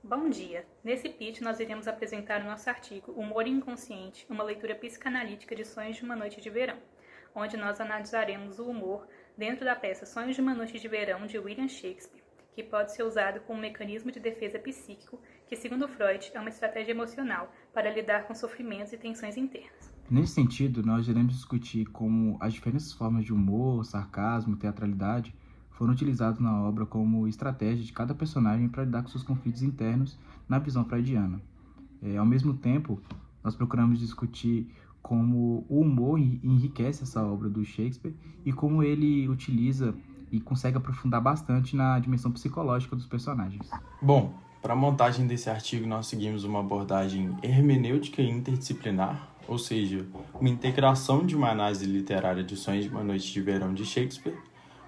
Bom dia! Nesse pitch, nós iremos apresentar o nosso artigo Humor Inconsciente, uma leitura psicanalítica de Sonhos de uma Noite de Verão, onde nós analisaremos o humor dentro da peça Sonhos de uma Noite de Verão, de William Shakespeare, que pode ser usado como um mecanismo de defesa psíquico, que, segundo Freud, é uma estratégia emocional para lidar com sofrimentos e tensões internas. Nesse sentido, nós iremos discutir como as diferentes formas de humor, sarcasmo, teatralidade foram utilizados na obra como estratégia de cada personagem para lidar com seus conflitos internos na visão freudiana. Ao mesmo tempo, nós procuramos discutir como o humor enriquece essa obra do Shakespeare e como ele utiliza e consegue aprofundar bastante na dimensão psicológica dos personagens. Bom, para a montagem desse artigo nós seguimos uma abordagem hermenêutica e interdisciplinar, ou seja, uma integração de uma análise literária de Sonhos de uma Noite de Verão de Shakespeare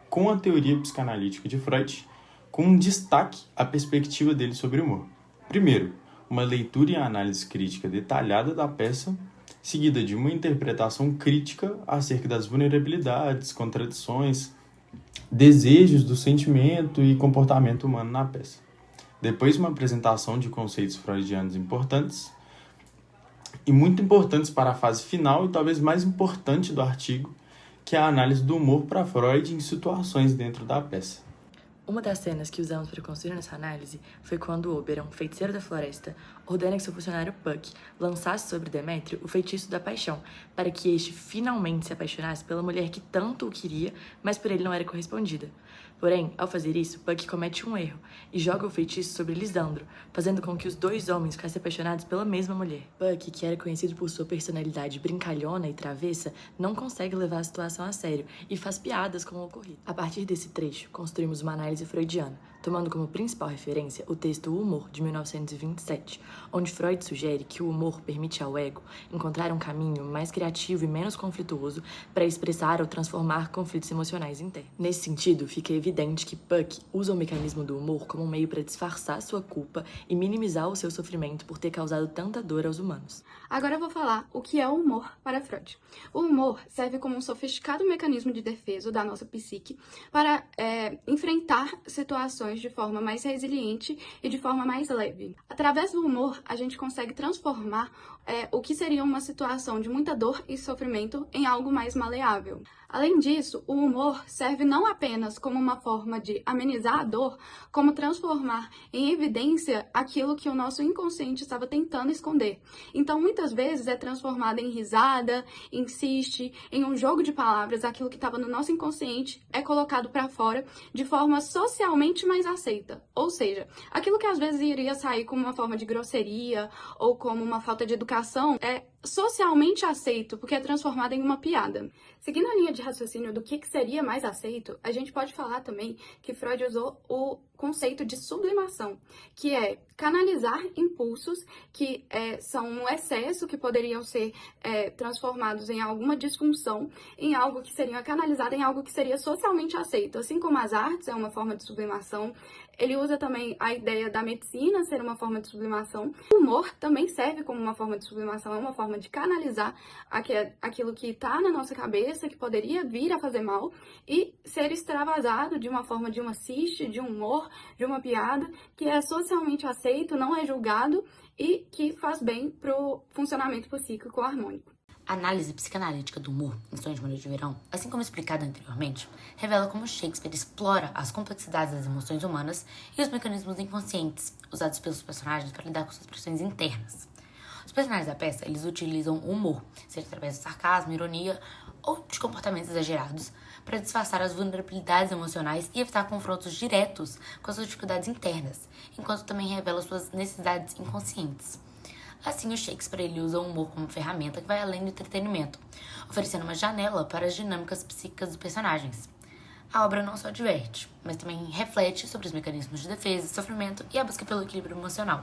com a teoria psicanalítica de Freud, com um destaque à perspectiva dele sobre o humor. Primeiro, uma leitura e análise crítica detalhada da peça, seguida de uma interpretação crítica acerca das vulnerabilidades, contradições, desejos do sentimento e comportamento humano na peça. Depois, uma apresentação de conceitos freudianos importantes e muito importantes para a fase final e talvez mais importante do artigo, que é a análise do humor para Freud em situações dentro da peça. Uma das cenas que usamos para construir essa análise foi quando Oberon, feiticeiro da floresta, ordena que seu funcionário Puck lançasse sobre Demétrio o feitiço da paixão, para que este finalmente se apaixonasse pela mulher que tanto o queria, mas por ele não era correspondida. Porém, ao fazer isso, Puck comete um erro e joga o feitiço sobre Lisandro, fazendo com que os dois homens ficassem apaixonados pela mesma mulher. Puck, que era conhecido por sua personalidade brincalhona e travessa, não consegue levar a situação a sério e faz piadas com o ocorrido. A partir desse trecho, construímos uma análise freudiana, tomando como principal referência o texto O Humor, de 1927, onde Freud sugere que o humor permite ao ego encontrar um caminho mais criativo e menos conflituoso para expressar ou transformar conflitos emocionais internos. Nesse sentido, fica evidente que Puck usa o mecanismo do humor como um meio para disfarçar sua culpa e minimizar o seu sofrimento por ter causado tanta dor aos humanos. Agora eu vou falar o que é o humor para Freud. O humor serve como um sofisticado mecanismo de defesa da nossa psique para enfrentar situações de forma mais resiliente e de forma mais leve. Através do humor, a gente consegue transformar o que seria uma situação de muita dor e sofrimento em algo mais maleável. Além disso, o humor serve não apenas como uma forma de amenizar a dor, como transformar em evidência aquilo que o nosso inconsciente estava tentando esconder. Então, muitas vezes é transformado em risada, insiste, em um jogo de palavras, aquilo que estava no nosso inconsciente é colocado para fora de forma socialmente mais aceita. Ou seja, aquilo que às vezes iria sair como uma forma de grosseria ou como uma falta de educação é socialmente aceito, porque é transformado em uma piada. Seguindo a linha de raciocínio do que seria mais aceito, a gente pode falar também que Freud usou o conceito de sublimação, que é canalizar impulsos que são um excesso, que poderiam ser transformados em alguma disfunção, em algo que seria canalizado em algo que seria socialmente aceito. Assim como as artes é uma forma de sublimação, ele usa também a ideia da medicina ser uma forma de sublimação. O humor também serve como uma forma de sublimação, é uma forma de canalizar aquilo que está na nossa cabeça, que poderia vir a fazer mal, e ser extravasado de uma forma de uma ciste, de um humor, de uma piada, que é socialmente aceito, não é julgado e que faz bem para o funcionamento psíquico harmônico. A análise psicanalítica do humor em Sonhos de uma Noite de Verão, assim como explicado anteriormente, revela como Shakespeare explora as complexidades das emoções humanas e os mecanismos inconscientes usados pelos personagens para lidar com suas pressões internas. Os personagens da peça, eles utilizam o humor, seja através do sarcasmo, ironia ou de comportamentos exagerados, para disfarçar as vulnerabilidades emocionais e evitar confrontos diretos com as suas dificuldades internas, enquanto também revela suas necessidades inconscientes. Assim, o Shakespeare ele usa o humor como ferramenta que vai além do entretenimento, oferecendo uma janela para as dinâmicas psíquicas dos personagens. A obra não só diverte, mas também reflete sobre os mecanismos de defesa, sofrimento e a busca pelo equilíbrio emocional.